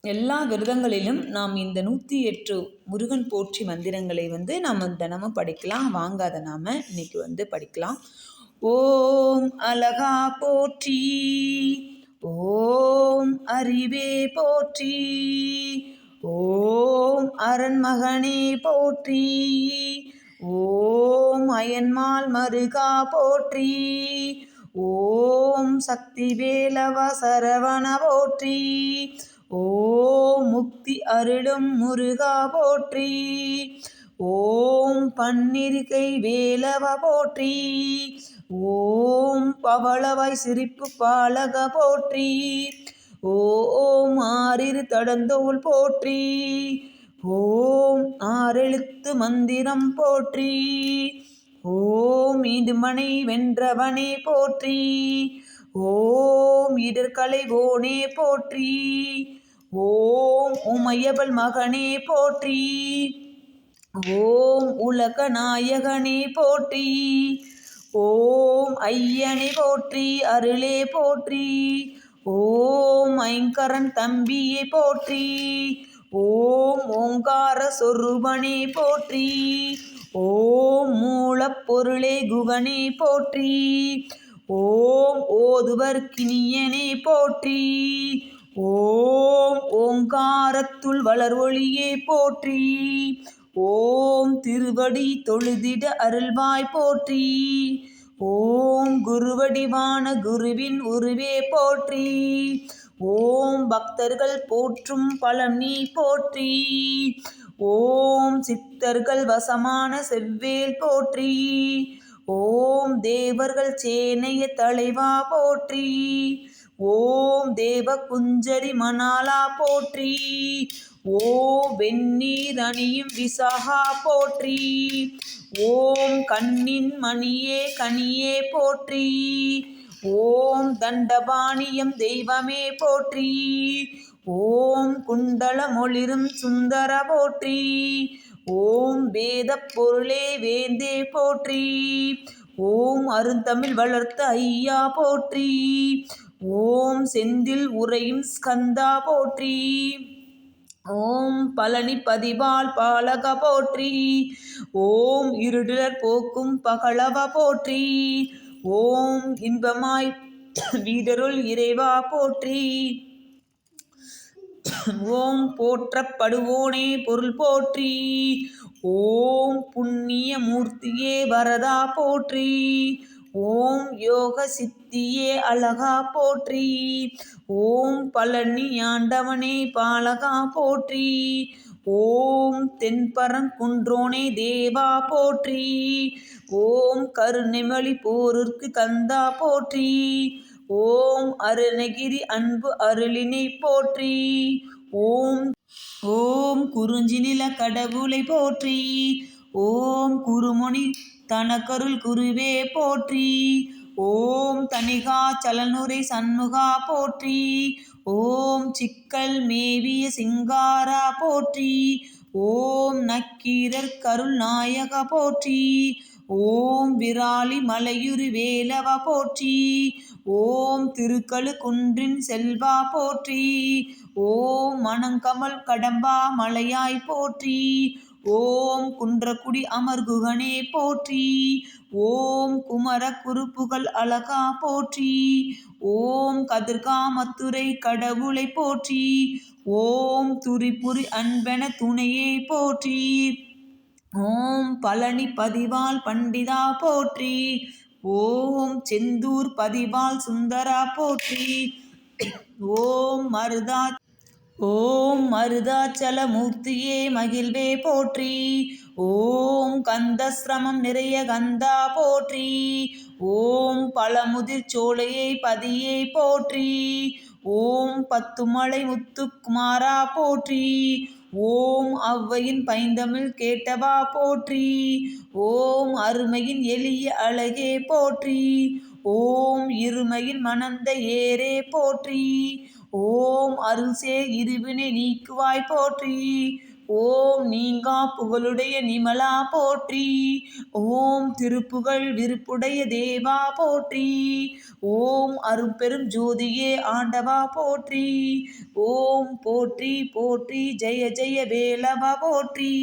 எல்லா விரதங்களிலும் நாம் இந்த 108 முருகன் போற்றி மந்திரங்களை நாம் தினமும் படிக்கலாம். வாங்க அதை நாம் இன்னைக்கு படிக்கலாம். ஓம் அழகா போற்றி, ஓம் அறிவே போற்றி, ஓம் அரண்மகனே போற்றி, ஓம் அயன்மால் மருகா போற்றி, ஓம் சக்தி வேலவ சரவண போற்றி, ஓம் முக்தி அருளும் முருகா போற்றி, ஓம் பன்னிருகை வேலவ போற்றி, ஓம் பவளவாய் சிரிப்பு பாலக போற்றி, ஓம் ஆறிரு தடந்தோள் போற்றி, ஓம் ஆறெழுத்து மந்திரம் போற்றி, ஓம் இடுமனை வென்றவனே போற்றி, ஓம் இடர்களைவோனே போற்றி, ஓம் உமையவள் மகனே போற்றி, ஓம் உலக நாயகனே போற்றி, ஓம் ஐயனே போற்றி அருளே போற்றி, ஓம் ஐங்கரன் தம்பியே போற்றி, ஓம் ஓங்கார சொரூபனே போற்றி, ஓம் மூலப்பொருளே குகனே போற்றி, ஓம் ஓதுவர்க்கினியனே போற்றி, ஓம் ஓங்காரத்துள் வளர்வொளியே போற்றி, ஓம் திருவடி தொழுதிட அருள்வாய் போற்றி, ஓம் குருவடிவான குருவின் உருவே போற்றி, ஓம் பக்தர்கள் போற்றும் பலம் நீ போற்றி, ஓம் சித்தர்கள் வசமான செவ்வேல் போற்றி, ஓம் தேவர்கள் சேனைய தலைவா போற்றி, ஓம் தேவ குஞ்சரி மணாலா போற்றி, ஓம் வெந்நீர் அணியும் விசாகா போற்றி, ஓம் கண்ணின் மணியே கனியே போற்றி, ஓம் தண்டபாணியம் தெய்வமே போற்றி, ஓம் குண்டலமொளிரும் சுந்தர போற்றி, ஓம் வேத பொருளே வேந்தே போற்றி, ஓம் அருந்தமிழ் வளர்த்த ஐயா போற்றி, ஓம் செந்தில் உறையும் ஸ்கந்தா போற்றி, ஓம் பழனி பதிவால் பாலக போற்றி, ஓம் இருடர் போக்கும் பகலவ போற்றி, ஓம் இன்பமாய் வீடருள் இறைவா போற்றி, ஓம் போற்றப்படுவோனே பொருள் போற்றி, ஓம் புண்ணிய மூர்த்தியே வரதா போற்றி, ஓம் யோக சித்தியே அழகா போற்றி, ஓம் பழனி ஆண்டவனே பாலகா போற்றி, ஓம் தென்பரங்குன்றோனே தேவா போற்றி, ஓம் கருணைமொழி போருக்கு கந்தா போற்றி, ஓம் அருணகிரி அன்பு அருளினை போற்றி, ஓம் ஓம் குறிஞ்சிநில கடவுளை போற்றி, ஓம் குருமுனி தனக்கருள் குருவே போற்றி, ஓம் தணிகாச்சலனுரை சண்முகா போற்றி, ஓம் சிக்கல் மேவிய சிங்காரா போற்றி, ஓம் நக்கீரர் கருள் நாயக போற்றி, ஓம் விராலி மலையுரு வேலவ போற்றி, ஓம் திருக்கழு குன்றின் செல்வா போற்றி, ஓம் மணங்கமல் கடம்பா மலையாய் போற்றி, ஓம் குன்றக்குடி அமர்குகனே போற்றி, ஓம் குமர குருப்புகள் அழகா போற்றி, ஓம் கதிர்காமத்துறை கடவுளை போற்றி, ஓம் துரிபுரி அன்பென துணையே போற்றி, ஓம் பழனி பதிவால் பண்டிதா போற்றி, ஓம் செந்தூர் பதிவால் சுந்தரா போற்றி, ஓம் மருதாச்சல மூர்த்தியே மகிழ்வே போற்றி, ஓம் கந்தஸ்ரமம் நிறைய கந்தா போற்றி, ஓம் பழமுதிர் சோலையை பதியே போற்றி, ஓம் பத்துமலை முத்துக்குமாரா போற்றி, ஓம் ஔவையின் பைந்தமிழ் கேட்டவா போற்றி, ஓம் அருமையின் எளிய அழகே போற்றி, ஓம் இருமையின் மணந்த ஏரே போற்றி, ஓம் அருள்சே இருவினை நீக்குவாய் போற்றி, ஓம் நீங்கா புகழுடைய நிமலா போற்றி. ஓம் திருப்புகழ் விருப்புடைய தேவா போற்றி. ஓம் அரும்பெரும் ஜோதியே ஆண்டவா போற்றி. ஓம் போற்றி போற்றி ஜெய ஜெய வேலவா போற்றி.